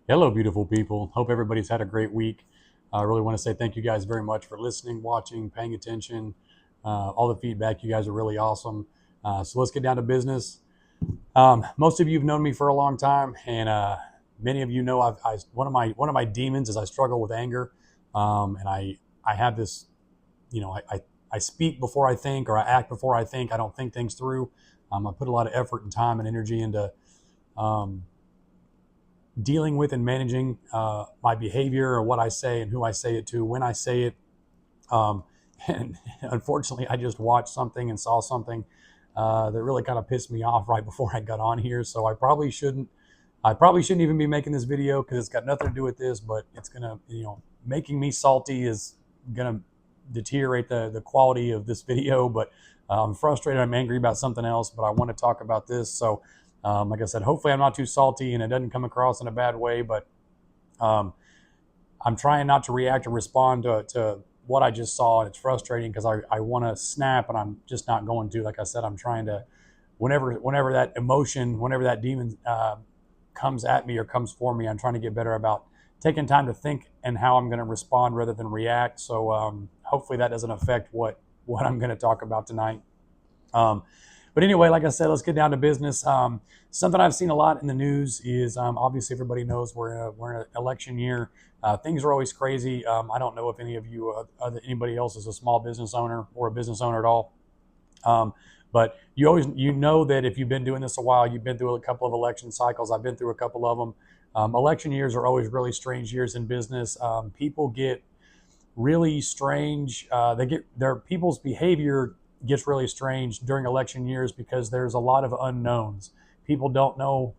Hello, beautiful people. Hope everybody's had a great week. I really want to say thank you guys very much for listening, watching, paying attention. All the feedback, you guys are really awesome. So let's get down to business. Most of you have known me for a long time, and many of you know one of my demons is I struggle with anger, and I have this, I speak before I think, or I act before I think. I don't think things through. I put a lot of effort and time and energy into um, dealing with and managing my behavior or what I say and who I say it to, when I say it. Um, and unfortunately, I just watched something and saw something that really kind of pissed me off right before I got on here. So I probably shouldn't. I probably shouldn't even be making this video because it's got nothing to do with this. But it's gonna, making me salty is gonna deteriorate the quality of this video. But I'm frustrated. I'm angry about something else. But I want to talk about this. So, like I said, hopefully I'm not too salty and it doesn't come across in a bad way. But um, I'm trying not to react or respond to what I just saw, and it's frustrating because I want to snap, and I'm just not going to. Like I said, I'm trying to, whenever that emotion, whenever that demon comes at me or comes for me, I'm trying to get better about taking time to think and how I'm going to respond rather than react. So hopefully that doesn't affect what I'm going to talk about tonight. Um, but anyway, like I said, let's get down to business. Something I've seen a lot in the news is obviously everybody knows we're in an election year. Things are always crazy. I don't know if any of you, anybody else, is a small business owner or a business owner at all. Um, but you know that if you've been doing this a while, you've been through a couple of election cycles. I've been through a couple of them. Election years are always really strange years in business. People get really strange. They get their people's behavior gets really strange during election years because there's a lot of unknowns. People don't know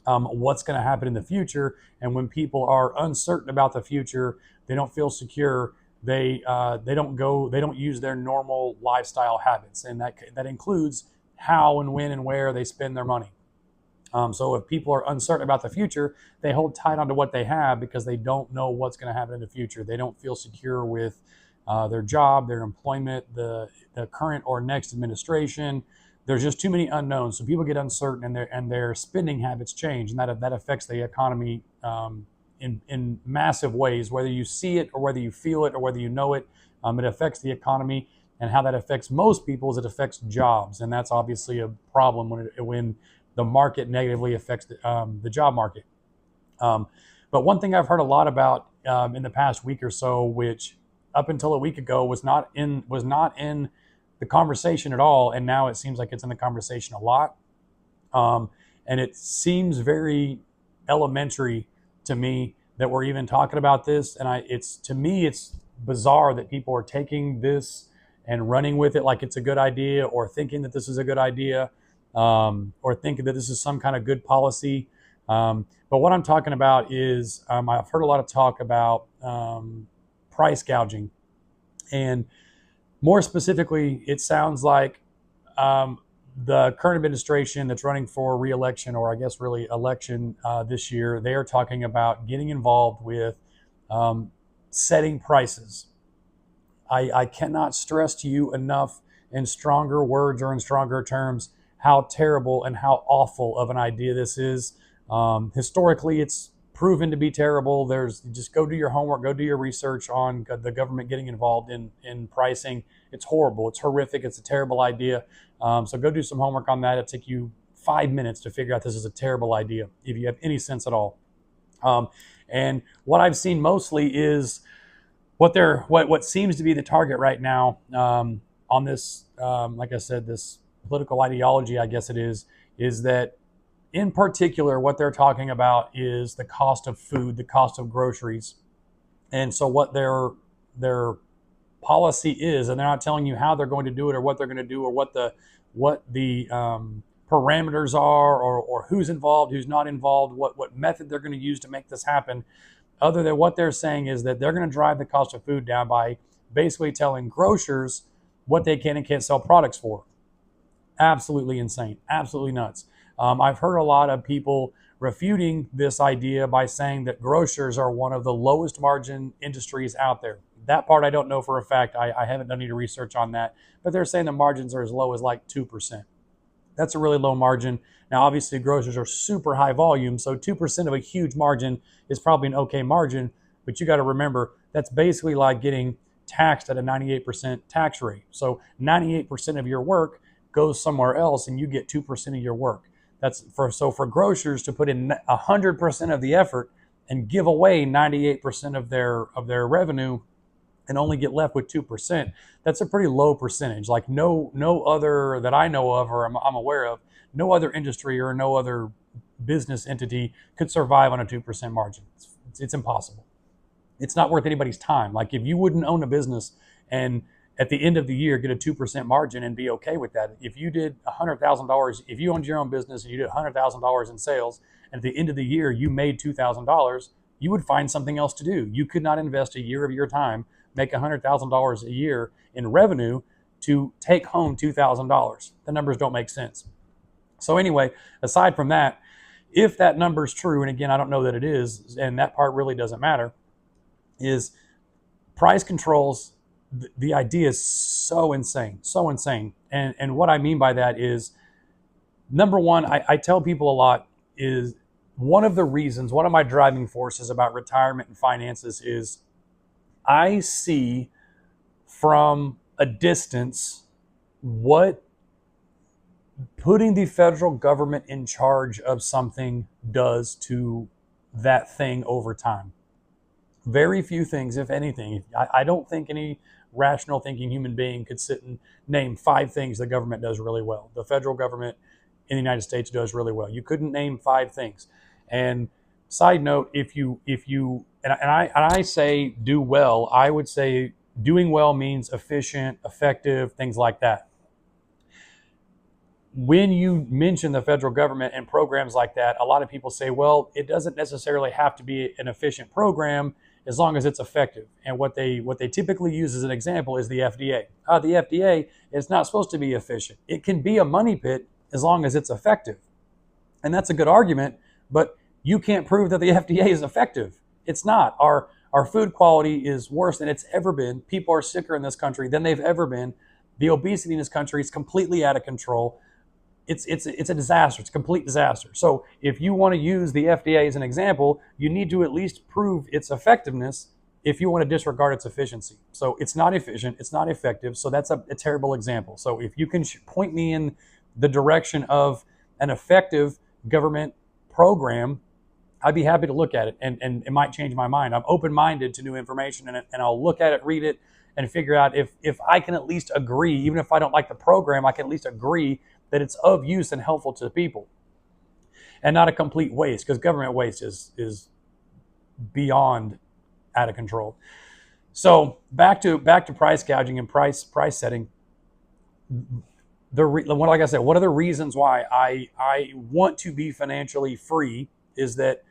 what's going to happen in the future, and when people are uncertain about the future, they don't feel secure. They don't use their normal lifestyle habits, and that includes how and when and where they spend their money. So if people are uncertain about the future, they hold tight onto what they have because they don't know what's going to happen in the future. They don't feel secure with their job, their employment, the current or next administration. There's just too many unknowns. So people get uncertain, and their spending habits change, and that affects the economy in massive ways. Whether you see it or whether you feel it or whether you know it, it affects the economy. And how that affects most people is it affects jobs, and that's obviously a problem when the market negatively affects the job market. Um, but one thing I've heard a lot about in the past week or so, which up until a week ago was not in the conversation at all, and now it seems like it's in the conversation a lot. Um, and it seems very elementary to me that we're even talking about this. And it's to me, it's bizarre that people are taking this and running with it like it's a good idea, or thinking that this is a good idea, or thinking that this is some kind of good policy. But what I'm talking about is I've heard a lot of talk about price gouging, and more specifically, it sounds like um, the current administration that's running for reelection, or I guess really election this year, they are talking about getting involved with um, setting prices. I cannot stress to you enough in stronger words or in stronger terms how terrible and how awful of an idea this is. Historically, it's proven to be terrible. There's just go do your homework, go do your research on the government getting involved in pricing. It's horrible. It's horrific. It's a terrible idea. So go do some homework on that. It'll take you 5 minutes to figure out this is a terrible idea if you have any sense at all. And what I've seen mostly is what seems to be the target right now on this, like I said, this political ideology, I guess it is that in particular what they're talking about is the cost of food, the cost of groceries, and so what their policy is, and they're not telling you how they're going to do it or what they're going to do or what the parameters are, or who's involved, who's not involved, what method they're going to use to make this happen. Other than what they're saying is that they're going to drive the cost of food down by basically telling grocers what they can and can't sell products for. Absolutely insane, absolutely nuts. I've heard a lot of people refuting this idea by saying that grocers are one of the lowest margin industries out there. That part I don't know for a fact. I haven't done any research on that, but they're saying the margins are as low as like 2%. That's a really low margin. Now, obviously, grocers are super high volume, so 2% of a huge margin is probably an okay margin, but you got to remember that's basically like getting taxed at a 98% tax rate. So 98% of your work goes somewhere else and you get 2% of your work. So for grocers to put in 100% of the effort and give away 98% of their revenue and only get left with 2%, that's a pretty low percentage. Like no other that I know of or I'm aware of, no other industry or no other business entity could survive on a 2% margin. It's impossible. It's not worth anybody's time. Like if you wouldn't own a business and at the end of the year get a 2% margin and be okay with that. If you did $100,000, if you owned your own business and you did $100,000 in sales, and at the end of the year you made $2,000, you would find something else to do. You could not invest a year of your time, make $100,000 a year in revenue to take home $2,000. The numbers don't make sense. So anyway, aside from that, if that number is true, and again, I don't know that it is, and that part really doesn't matter, is price controls. The idea is so insane. And what I mean by that is, number one, I tell people a lot is one of my driving forces about retirement and finances is I see from a distance what putting the federal government in charge of something does to that thing over time. Very few things, if anything. I don't think any rational thinking human being could sit and name 5 things the government does really well. The federal government in the United States does really well. You couldn't name 5 things. And side note, if you and I say do well, I would say doing well means efficient, effective, things like that. When you mention the federal government and programs like that, a lot of people say, well, it doesn't necessarily have to be an efficient program as long as it's effective. And what they typically use as an example is the FDA. The FDA is not supposed to be efficient. It can be a money pit as long as it's effective. And that's a good argument, but you can't prove that the FDA is effective. It's not. Our food quality is worse than it's ever been. People are sicker in this country than they've ever been. The obesity in this country is completely out of control. It's a disaster. It's a complete disaster. So if you want to use the FDA as an example, you need to at least prove its effectiveness if you want to disregard its efficiency. So it's not efficient. It's not effective. So that's a terrible example. So if you can point me in the direction of an effective government program, I'd be happy to look at it, and it might change my mind. I'm open-minded to new information, and I'll look at it, read it, and figure out if I can at least agree, even if I don't like the program, I can at least agree that it's of use and helpful to people and not a complete waste, because government waste is beyond out of control. So back to price gouging and price setting. Like I said, one of the reasons why I want to be financially free is that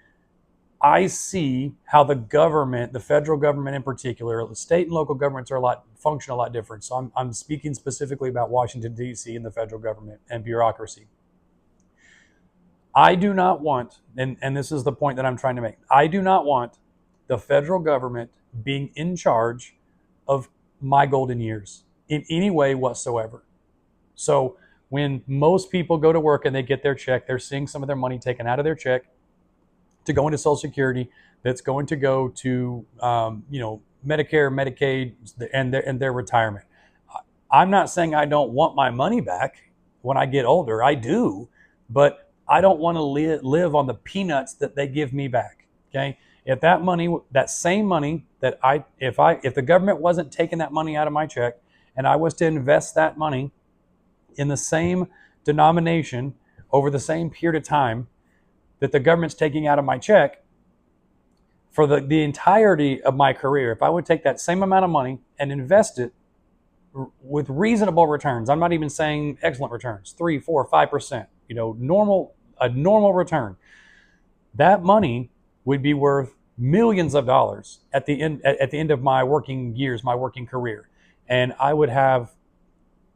I see how the government, the federal government in particular, the state and local governments function a lot different. So I'm speaking specifically about Washington, D.C. and the federal government and bureaucracy. I do not want, and this is the point that I'm trying to make, I do not want the federal government being in charge of my golden years in any way whatsoever. So when most people go to work and they get their check, they're seeing some of their money taken out of their check to go into Social Security, that's going to go to Medicare, Medicaid, and their retirement. I'm not saying I don't want my money back when I get older. I do, but I don't want to live on the peanuts that they give me back. Okay, if that money, that same money that if the government wasn't taking that money out of my check, and I was to invest that money in the same denomination over the same period of time that the government's taking out of my check for the entirety of my career, if I would take that same amount of money and invest it with reasonable returns, I'm not even saying excellent returns, 3, 4, 5%, a normal return, that money would be worth millions of dollars at the end of my working years, my working career. And I would have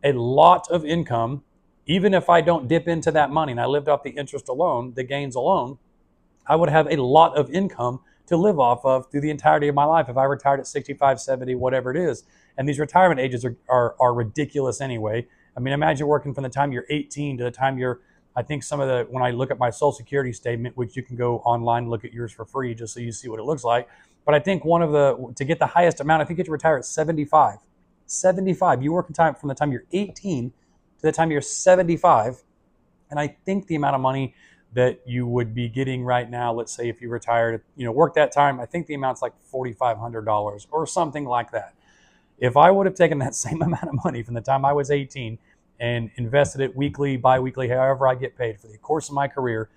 a lot of income. Even if I don't dip into that money and I lived off the interest alone, the gains alone, I would have a lot of income to live off of through the entirety of my life if I retired at 65, 70, whatever it is. And these retirement ages are ridiculous anyway. I mean, imagine working from the time you're 18 to the time you're, I think when I look at my Social Security statement, which you can go online and look at yours for free just so you see what it looks like. But I think to get the highest amount, I think you get to retire at 75. 75. You work in time from the time you're 18 to the time you're 75. And I think the amount of money that you would be getting right now, let's say if you retired, work that time, I think the amount's like $4,500 or something like that. If I would have taken that same amount of money from the time I was 18 and invested it weekly, bi-weekly, however I get paid for the course of my career,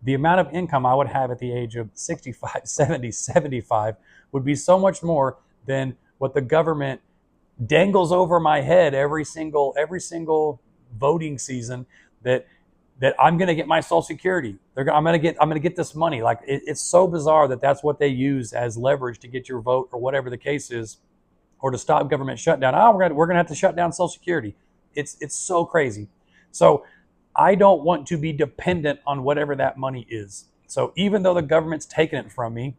the amount of income I would have at the age of 65, 70, 75 would be so much more than what the government dangles over my head every single voting season that I'm going to get my Social Security. I'm going to get this money. Like it's so bizarre that that's what they use as leverage to get your vote or whatever the case is, or to stop government shutdown. We're going to have to shut down Social Security. It's so crazy. So I don't want to be dependent on whatever that money is. So even though the government's taken it from me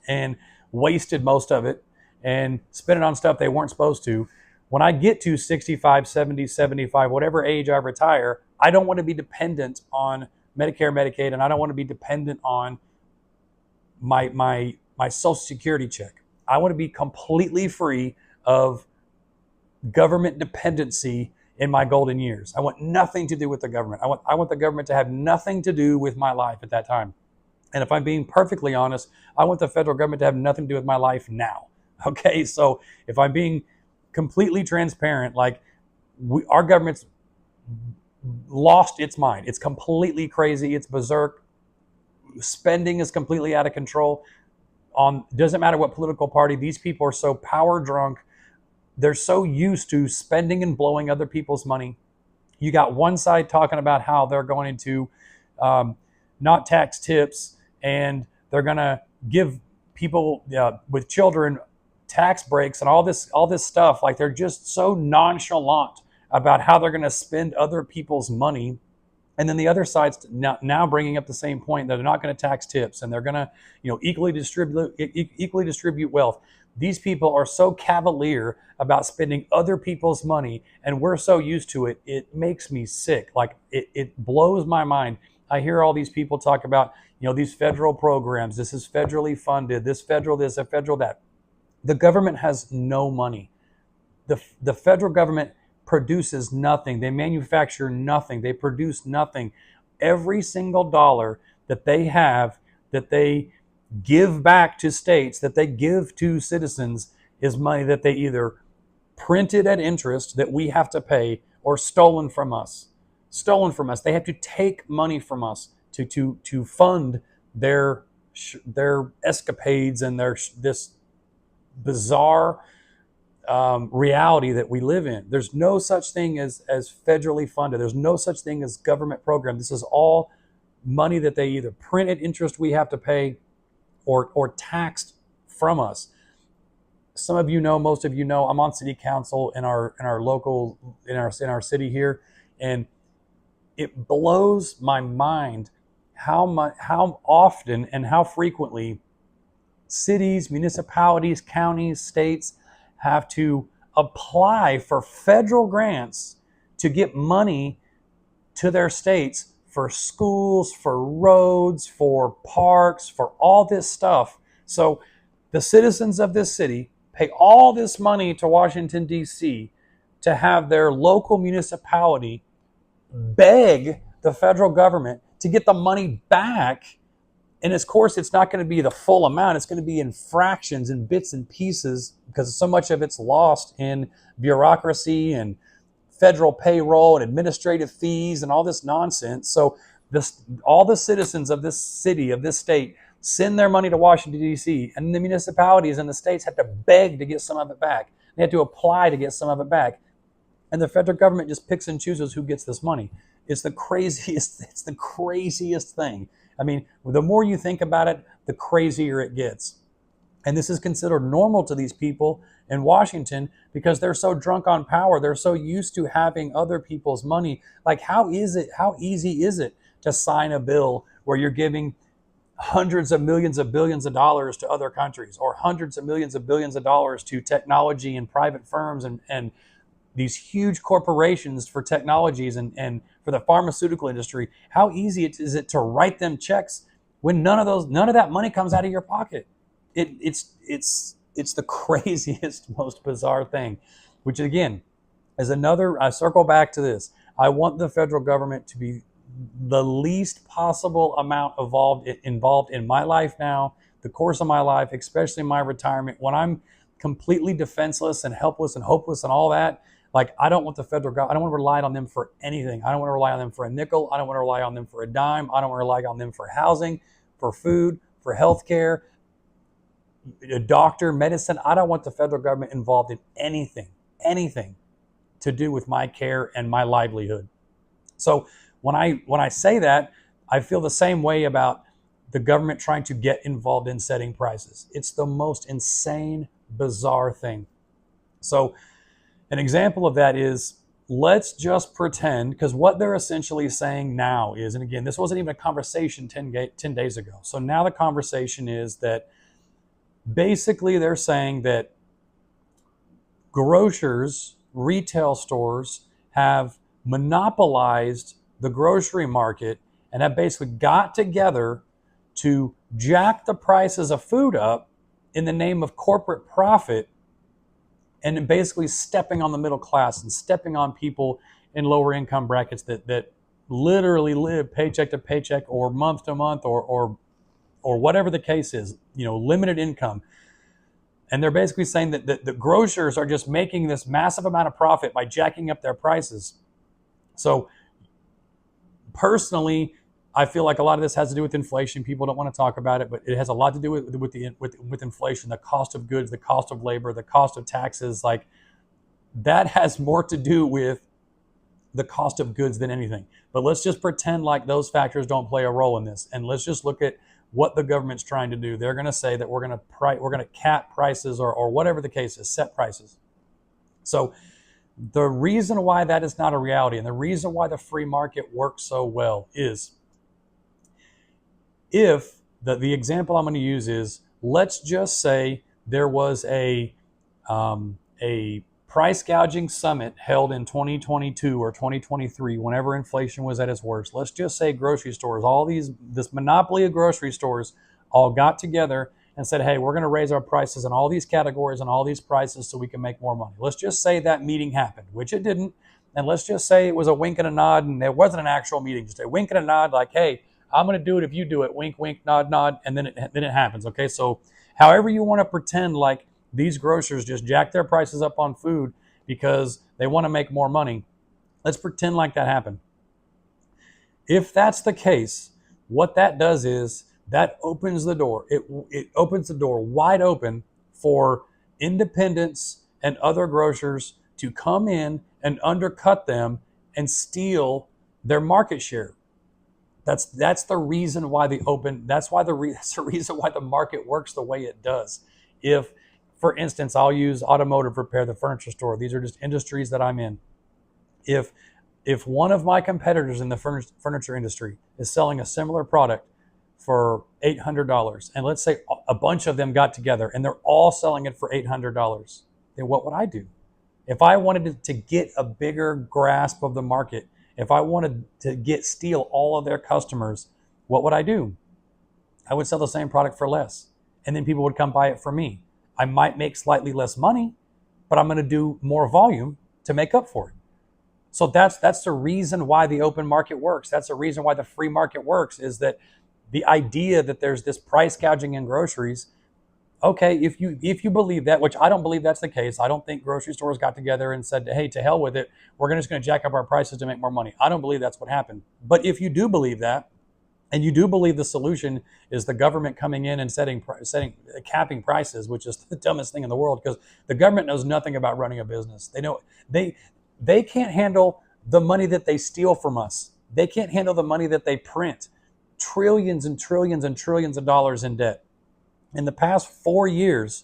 and wasted most of it and spent it on stuff they weren't supposed to, when I get to 65, 70, 75, whatever age I retire, I don't want to be dependent on Medicare, Medicaid, and I don't want to be dependent on my Social Security check. I want to be completely free of government dependency in my golden years. I want nothing to do with the government. I want the government to have nothing to do with my life at that time. And if I'm being perfectly honest, I want the federal government to have nothing to do with my life now. Okay, so if I'm being completely transparent, like our government's lost its mind. It's completely crazy. It's berserk. Spending is completely out of control. Doesn't matter what political party. These people are so power drunk. They're so used to spending and blowing other people's money. You got one side talking about how they're going to not tax tips, and they're going to give people with children tax breaks and all this stuff. Like they're just so nonchalant about how they're going to spend other people's money. And then the other side's now bringing up the same point that they're not going to tax tips and they're going to, equally distribute wealth. These people are so cavalier about spending other people's money, and we're so used to it. It makes me sick. Like it blows my mind. I hear all these people talk about, these federal programs. This is federally funded. This federal this, a federal that. The government has no money. The federal government produces nothing. They manufacture nothing. They produce nothing. Every single dollar that they have, that they give back to states, that they give to citizens, is money that they either printed at interest that we have to pay or stolen from us. Stolen from us. They have to take money from us to fund their escapades and this bizarre reality that we live in. There's no such thing as federally funded. There's no such thing as government program. This is all money that they either print at interest we have to pay or taxed from us. Some of you know, most of you know, I'm on city council in our city here, and it blows my mind how often and how frequently cities, municipalities, counties, states have to apply for federal grants to get money to their states for schools, for roads, for parks, for all this stuff. So the citizens of this city pay all this money to Washington, D.C. to have their local municipality beg the federal government to get the money back. And of course, it's not going to be the full amount. It's going to be in fractions and bits and pieces because so much of it's lost in bureaucracy and federal payroll and administrative fees and all this nonsense. So all the citizens of this city, of this state, send their money to Washington, D.C., and the municipalities and the states have to beg to get some of it back. They have to apply to get some of it back. And the federal government just picks and chooses who gets this money. It's the craziest thing. I mean, the more you think about it, the crazier it gets. And this is considered normal to these people in Washington because they're so drunk on power. They're so used to having other people's money. Like, how easy is it to sign a bill where you're giving hundreds of millions of billions of dollars to other countries, or hundreds of millions of billions of dollars to technology and private firms and these huge corporations for technologies and for the pharmaceutical industry, how easy is it to write them checks when none of that money comes out of your pocket? It's the craziest, most bizarre thing, which again is another. I circle back to this. I want the federal government to be the least possible amount involved in my life now, the course of my life, especially my retirement, when I'm completely defenseless and helpless and hopeless and all that. Like, I don't want the federal government, I don't want to rely on them for anything. I don't want to rely on them for a nickel. I don't want to rely on them for a dime. I don't want to rely on them for housing, for food, for healthcare, a doctor, medicine. I don't want the federal government involved in anything to do with my care and my livelihood. So when I say that, I feel the same way about the government trying to get involved in setting prices. It's the most insane, bizarre thing. So an example of that is, let's just pretend, because what they're essentially saying now is, and again, this wasn't even a conversation 10 days ago. So now the conversation is that basically they're saying that grocers, retail stores have monopolized the grocery market and have basically got together to jack the prices of food up in the name of corporate profit, and basically stepping on the middle class and stepping on people in lower income brackets that literally live paycheck to paycheck or month to month or whatever the case is, limited income. And they're basically saying that the grocers are just making this massive amount of profit by jacking up their prices. So personally, I feel like a lot of this has to do with inflation. People don't want to talk about it, but it has a lot to do with inflation, the cost of goods, the cost of labor, the cost of taxes. Like, that has more to do with the cost of goods than anything. But let's just pretend like those factors don't play a role in this, and let's just look at what the government's trying to do. They're going to say that we're going to cap prices or whatever the case is, set prices. So the reason why that is not a reality, and the reason why the free market works so well, is if the example I'm going to use is, let's just say there was a price gouging summit held in 2022 or 2023, whenever inflation was at its worst. Let's just say grocery stores, this monopoly of grocery stores, all got together and said, hey, we're going to raise our prices in all these categories and all these prices so we can make more money. Let's just say that meeting happened, which it didn't. And let's just say it was a wink and a nod, and it wasn't an actual meeting, just a wink and a nod, like, hey, I'm going to do it if you do it. Wink, wink, nod, nod. And then it happens. Okay. So however you want to pretend like these grocers just jack their prices up on food because they want to make more money, let's pretend like that happened. If that's the case, what that does is that opens the door. It opens the door wide open for independents and other grocers to come in and undercut them and steal their market share. That's the reason why that's the reason why the market works the way it does. If, for instance, I'll use automotive repair, the furniture store. These are just industries that I'm in. If one of my competitors in the furniture industry is selling a similar product for $800, and let's say a bunch of them got together and they're all selling it for $800, then what would I do? If I wanted to get a bigger grasp of the market, if I wanted to steal all of their customers, what would I do? I would sell the same product for less, and then people would come buy it from me. I might make slightly less money, but I'm going to do more volume to make up for it. So that's the reason why the open market works. That's the reason why the free market works, is that the idea that there's this price gouging in groceries. Okay, if you believe that, which I don't believe that's the case. I don't think grocery stores got together and said, hey, to hell with it, we're just going to jack up our prices to make more money. I don't believe that's what happened. But if you do believe that, and you do believe the solution is the government coming in and capping prices, which is the dumbest thing in the world, because the government knows nothing about running a business. They can't handle the money that they steal from us. They can't handle the money that they print. Trillions and trillions and trillions of dollars in debt. In the past 4 years,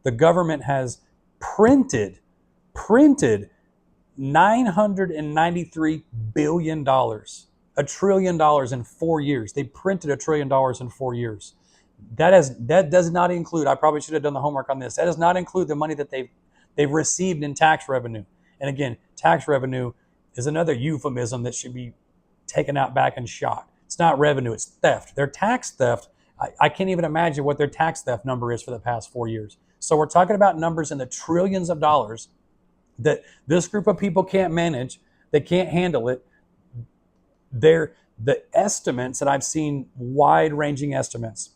the government has printed $993 billion, $1 trillion in 4 years. They printed $1 trillion in 4 years. That does not include, I probably should have done the homework on this, that does not include the money that they've received in tax revenue. And again, tax revenue is another euphemism that should be taken out back and shot. It's not revenue, it's theft. Their tax theft, I can't even imagine what their tax theft number is for the past 4 years. So we're talking about numbers in the trillions of dollars that this group of people can't manage. They can't handle it. The estimates that I've seen, wide-ranging estimates,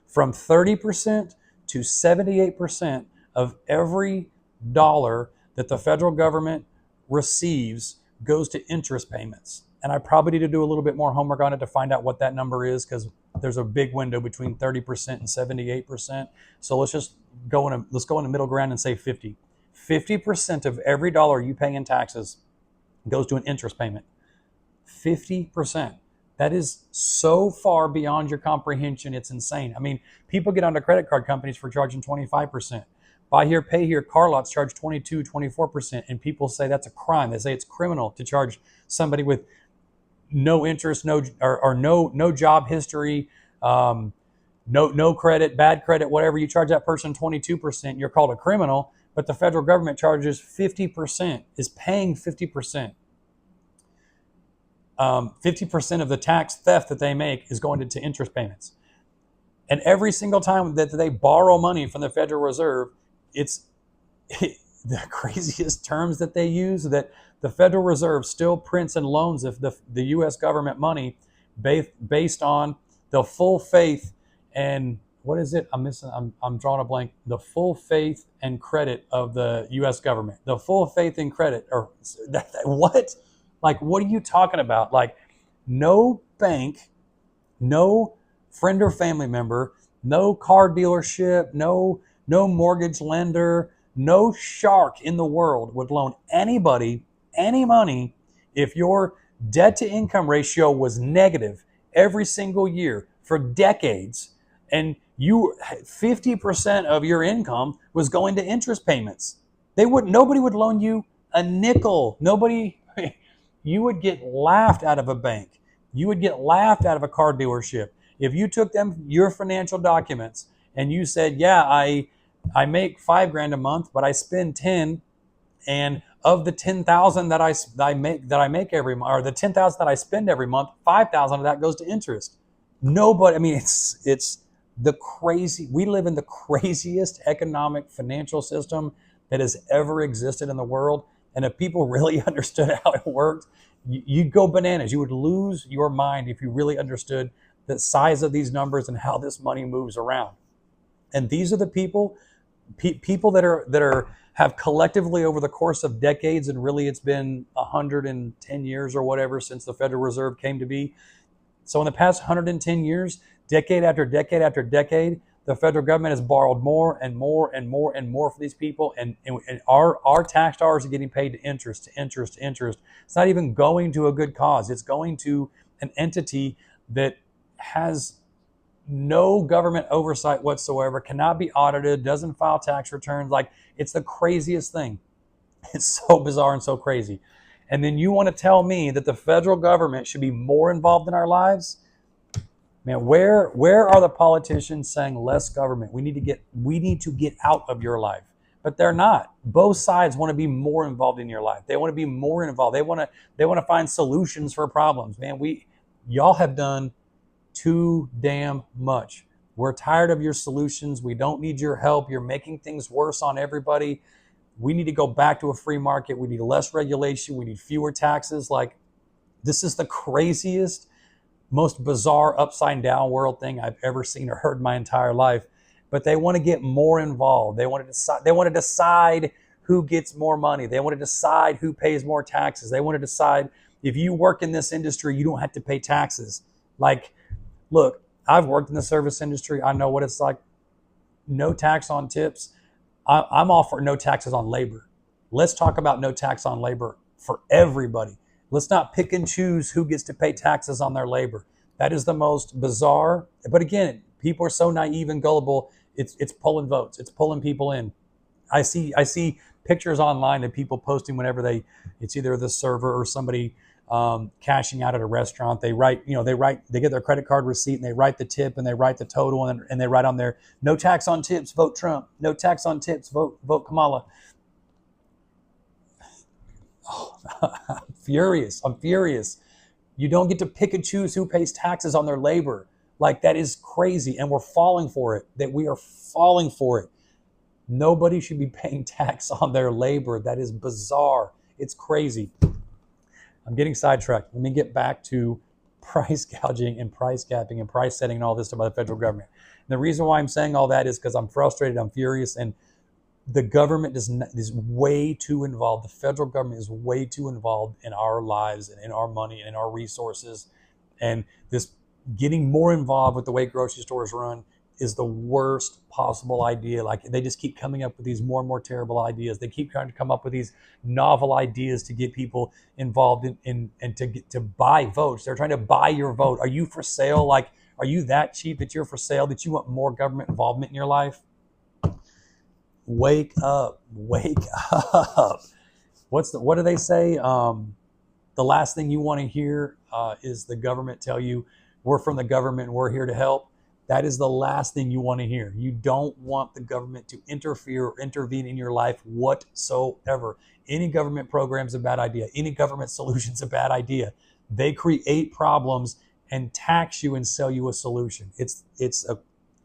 from 30% to 78% of every dollar that the federal government receives goes to interest payments. And I probably need to do a little bit more homework on it to find out what that number is, because there's a big window between 30% and 78%. So let's just go in the middle ground and say 50. 50% of every dollar you pay in taxes goes to an interest payment. 50%. That is so far beyond your comprehension. It's insane. I mean, people get onto credit card companies for charging 25%. Buy here, pay here. Car lots charge 22, 24%. And people say that's a crime. They say it's criminal to charge somebody with no interest, no job history, no credit, bad credit, whatever. You charge that person 22%, you're called a criminal. But the federal government charges 50%, is paying 50%. 50% of the tax theft that they make is going to interest payments. And every single time that they borrow money from the Federal Reserve, it's the craziest terms that they use, that the Federal Reserve still prints and loans if the U.S. government money based on the full faith and what is it? I'm drawing a blank. The full faith and credit of the U.S. government. The full faith and credit, or what? Like, what are you talking about? Like, no bank, no friend or family member, no car dealership, no mortgage lender, no shark in the world would loan anybody any money if your debt to income ratio was negative every single year for decades, and 50% of your income was going to interest payments. Nobody would loan you a nickel. Nobody. You would get laughed out of a bank. You would get laughed out of a car dealership. If you took your financial documents and you said, yeah, I make $5,000 a month, but I spend 10, and of the 10,000 that I make every month, or the 10,000 that I spend every month, 5,000 of that goes to interest. Nobody, I mean, it's the crazy, we live in the craziest economic financial system that has ever existed in the world. And if people really understood how it worked, you'd go bananas. You would lose your mind if you really understood the size of these numbers and how this money moves around. And these are the people that have collectively over the course of decades, and really it's been 110 years or whatever since the Federal Reserve came to be. So in the past 110 years, decade after decade after decade, the federal government has borrowed more and more and more and more for these people, and our tax dollars are getting paid to interest. It's not even going to a good cause. It's going to an entity that has no government oversight whatsoever, cannot be audited, doesn't file tax returns. Like, it's the craziest thing. It's so bizarre and so crazy. And then you want to tell me that the federal government should be more involved in our lives? Man, where are the politicians saying less government? We need to get out of your life. But they're not. Both sides want to be more involved in your life. They want to be more involved. They want to find solutions for problems. Man, y'all have done too damn much. We're tired of your solutions. We don't need your help. You're making things worse on everybody. We need to go back to a free market. We need less regulation. We need fewer taxes. Like, this is the craziest, most bizarre upside down world thing I've ever seen or heard in my entire life. But they want to get more involved. They want to decide who gets more money. They want to decide who pays more taxes. They want to decide if you work in this industry, you don't have to pay taxes. Like, look, I've worked in the service industry. I know what it's like. No tax on tips. I'm all for no taxes on labor. Let's talk about no tax on labor for everybody. Let's not pick and choose who gets to pay taxes on their labor. That is the most bizarre. But again, people are so naive and gullible. It's pulling votes. It's pulling people in. I see pictures online of people posting whenever it's either the server or somebody cashing out at a restaurant. They get their credit card receipt and they write the tip and they write the total and they write on there, no tax on tips, vote Trump. No tax on tips, vote Kamala. Oh, I'm furious. I'm furious. You don't get to pick and choose who pays taxes on their labor. Like, that is crazy. And we're falling for it. That we are falling for it. Nobody should be paying tax on their labor. That is bizarre. It's crazy. I'm getting sidetracked. Let me get back to price gouging and price capping and price setting and all this stuff by the federal government. And the reason why I'm saying all that is because I'm frustrated, I'm furious, and the government is way too involved. The federal government is way too involved in our lives and in our money and in our resources. And this getting more involved with the way grocery stores run is the worst possible idea. Like, they just keep coming up with these more and more terrible ideas. They keep trying to come up with these novel ideas to get people involved in and to buy votes. They're trying to buy your vote. Are you for sale? Like, are you that cheap that you're for sale, that you want more government involvement in your life? Wake up, wake up. What do they say? The last thing you want to hear is the government tell you, we're from the government and we're here to help. That is the last thing you want to hear. You don't want the government to interfere or intervene in your life whatsoever. Any government program is a bad idea. Any government solution is a bad idea. They create problems and tax you and sell you a solution. It's a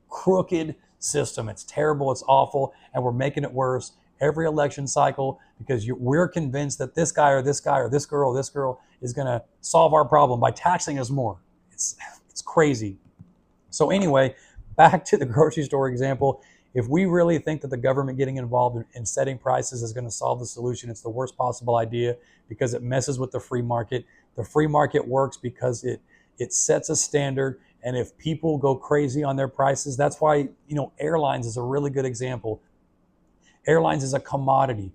crooked system. It's terrible. It's awful. And we're making it worse every election cycle because we're convinced that this guy or this guy or this girl is going to solve our problem by taxing us more. It's crazy. So anyway, back to the grocery store example. If we really think that the government getting involved in setting prices is going to solve the solution, it's the worst possible idea because it messes with the free market. The free market works because it sets a standard. And if people go crazy on their prices, that's why, airlines is a really good example. Airlines is a commodity.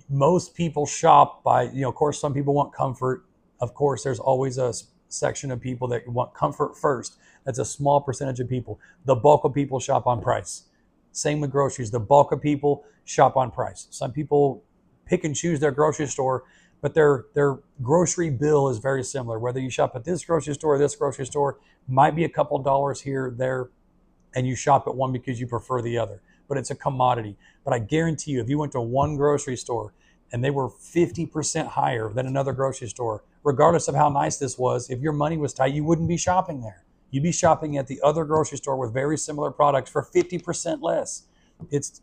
Most people shop by, of course, some people want comfort. Of course, there's always a section of people that want comfort first. That's a small percentage of people. The bulk of people shop on price. Same with groceries. The bulk of people shop on price. Some people pick and choose their grocery store, but their grocery bill is very similar. Whether you shop at this grocery store or this grocery store, might be a couple dollars here or there, and you shop at one because you prefer the other. But it's a commodity. But I guarantee you, if you went to one grocery store and they were 50% higher than another grocery store, regardless of how nice this was, if your money was tight, you wouldn't be shopping there. You'd be shopping at the other grocery store with very similar products for 50% less. It's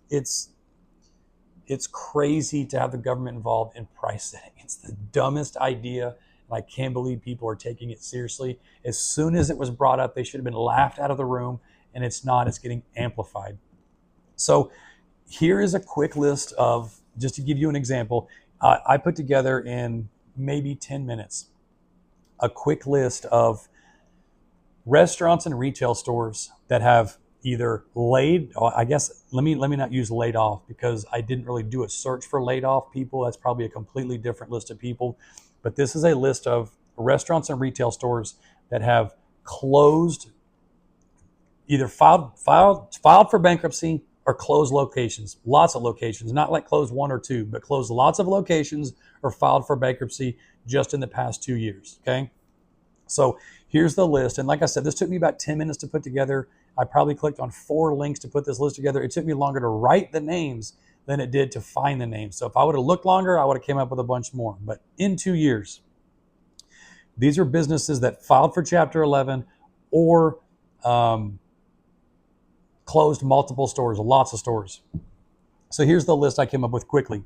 crazy to have the government involved in price setting. It's the dumbest idea, and I can't believe people are taking it seriously. As soon as it was brought up, they should have been laughed out of the room, and it's not. It's getting amplified. So here is a quick list of, just to give you an example, I put together in maybe 10 minutes a quick list of restaurants and retail stores that have either let me not use laid off because I didn't really do a search for laid off people. That's probably a completely different list of people. But this is a list of restaurants and retail stores that have closed, either filed for bankruptcy or closed locations. Lots of locations, not like closed one or two, but closed lots of locations or filed for bankruptcy just in the past 2 years. Okay. So here's the list. And like I said, this took me about 10 minutes to put together. I probably clicked on 4 links to put this list together. It took me longer to write the names than it did to find the names. So if I would have looked longer, I would have came up with a bunch more. But in 2 years, these are businesses that filed for Chapter 11 or closed multiple stores, lots of stores. So here's the list I came up with quickly.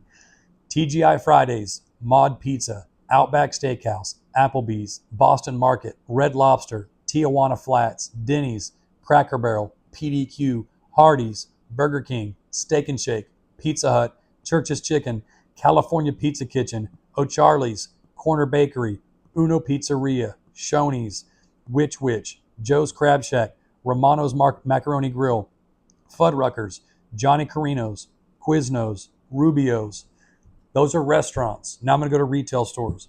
TGI Fridays, Mod Pizza, Outback Steakhouse, Applebee's, Boston Market, Red Lobster, Tijuana Flats, Denny's, Cracker Barrel, PDQ, Hardee's, Burger King, Steak and Shake, Pizza Hut, Church's Chicken, California Pizza Kitchen, O'Charlie's, Corner Bakery, Uno Pizzeria, Shoney's, Witch, Joe's Crab Shack, Romano's Macaroni Grill, Fuddruckers, Johnny Carino's, Quiznos, Rubio's. Those are restaurants. Now I'm going to go to retail stores.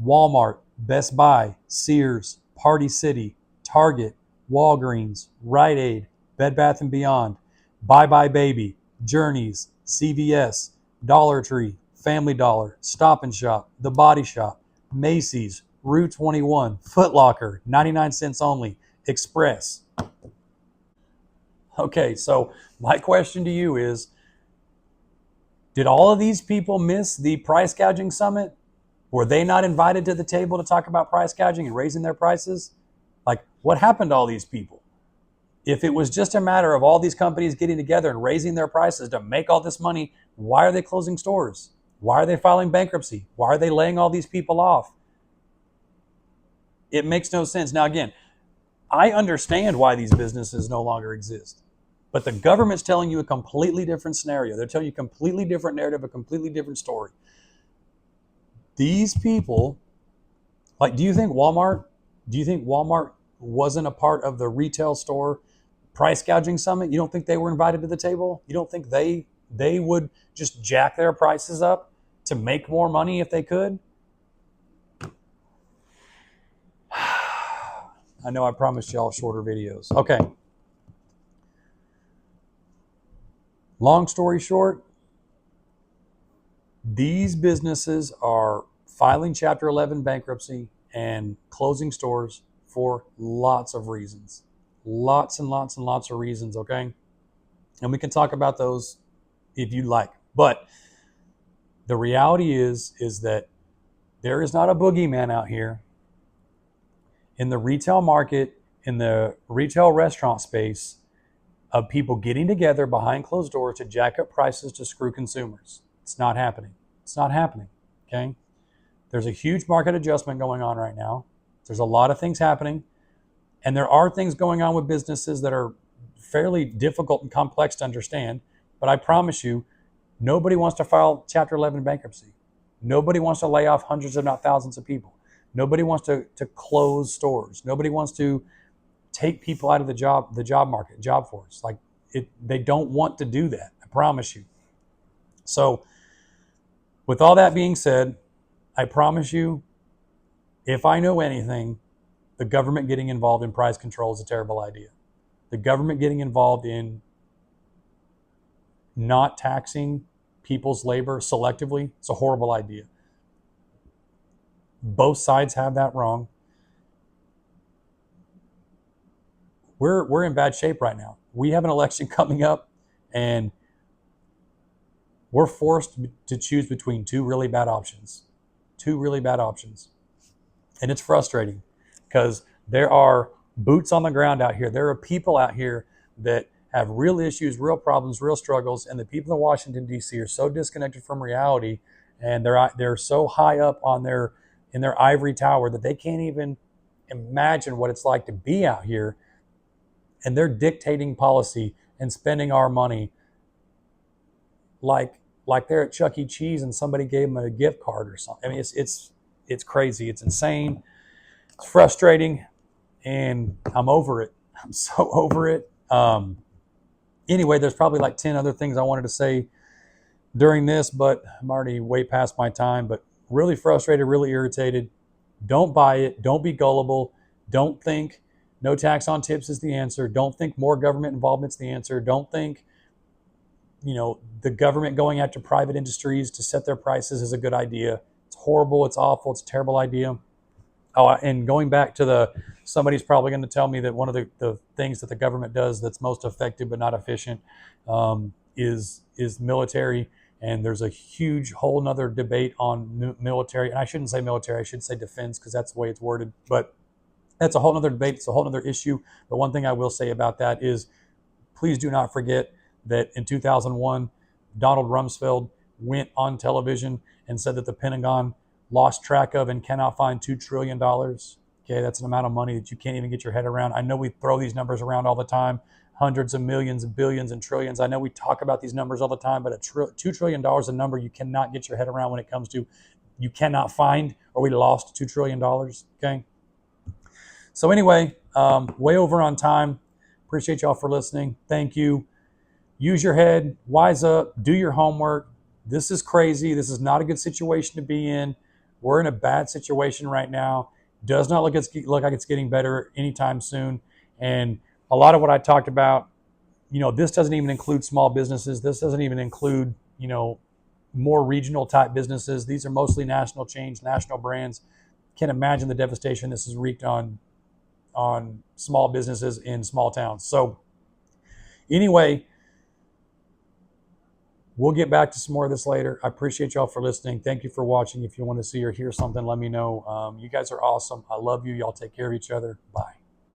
Walmart, Best Buy, Sears, Party City, Target, Walgreens, Rite Aid, Bed Bath & Beyond, Bye Bye Baby, Journeys, CVS, Dollar Tree, Family Dollar, Stop and Shop, The Body Shop, Macy's, Rue 21, Foot Locker, 99 cents only, Express. Okay, so my question to you is, Did all of these people miss the price gouging summit? Were they not invited to the table to talk about price gouging and raising their prices? Like, what happened to all these people? If it was just a matter of all these companies getting together and raising their prices to make all this money, why are they closing stores? Why are they filing bankruptcy? Why are they laying all these people off? It makes no sense. Now, again, I understand why these businesses no longer exist. But the government's telling you a completely different scenario. They're telling you a completely different narrative, a completely different story. These people, like, do you think Walmart wasn't a part of the retail store price gouging summit? You don't think they were invited to the table? You don't think they would just jack their prices up to make more money if they could? I know I promised y'all shorter videos. Okay. Long story short, these businesses are filing Chapter 11 bankruptcy and closing stores for lots of reasons. Lots and lots and lots of reasons, okay? And we can talk about those if you like. But the reality is that there is not a boogeyman out here in the retail market, in the retail restaurant space, of people getting together behind closed doors to jack up prices to screw consumers. It's not happening. It's not happening, okay? There's a huge market adjustment going on right now. There's a lot of things happening. And there are things going on with businesses that are fairly difficult and complex to understand. But I promise you, nobody wants to file Chapter 11 bankruptcy. Nobody wants to lay off hundreds, if not thousands of people. Nobody wants to close stores. Nobody wants to take people out of the job market, job force. Like, they don't want to do that. I promise you. So with all that being said, I promise you, if I know anything, the government getting involved in price control is a terrible idea. The government getting involved in not taxing people's labor selectively, it's a horrible idea. Both sides have that wrong. We're in bad shape right now. We have an election coming up, and we're forced to choose between two really bad options. And it's frustrating because there are boots on the ground out here. There are people out here that have real issues, real problems, real struggles, and the people in Washington, D.C. are so disconnected from reality, and they're so high up in their ivory tower that they can't even imagine what it's like to be out here. And they're dictating policy and spending our money like they're at Chuck E. Cheese and somebody gave them a gift card or something. I mean, it's crazy. It's insane. It's frustrating, and I'm over it. I'm so over it. Anyway, there's probably like 10 other things I wanted to say during this, but I'm already way past my time. But really frustrated, really irritated. Don't buy it. Don't be gullible. Don't think no tax on tips is the answer. Don't think more government involvement is the answer. Don't think, the government going after private industries to set their prices is a good idea. It's horrible. It's awful. It's a terrible idea. Oh, and going back to somebody's probably going to tell me that one of the things that the government does that's most effective but not efficient is military. And there's a huge whole nother debate on military. And I shouldn't say military. I should say defense, because that's the way it's worded. But that's a whole nother debate. It's a whole nother issue. But one thing I will say about that is, please do not forget that in 2001, Donald Rumsfeld went on television and said that the Pentagon lost track of and cannot find $2 trillion. Okay, that's an amount of money that you can't even get your head around. I know we throw these numbers around all the time, hundreds of millions and billions and trillions. I know we talk about these numbers all the time, but $2 trillion is a number you cannot get your head around when it comes to, you cannot find, or we lost $2 trillion, okay? So anyway, way over on time. Appreciate y'all for listening. Thank you. Use your head, wise up, do your homework. This is crazy. This is not a good situation to be in. We're in a bad situation right now. Does not look like it's getting better anytime soon. And a lot of what I talked about, this doesn't even include small businesses. This doesn't even include, more regional type businesses. These are mostly national chains, national brands. Can't imagine the devastation this has wreaked on small businesses in small towns. So anyway, We'll get back to some more of this later. I appreciate y'all for listening. Thank you for watching. If you want to see or hear something, let me know. You guys are awesome. I love you. Y'all take care of each other. Bye.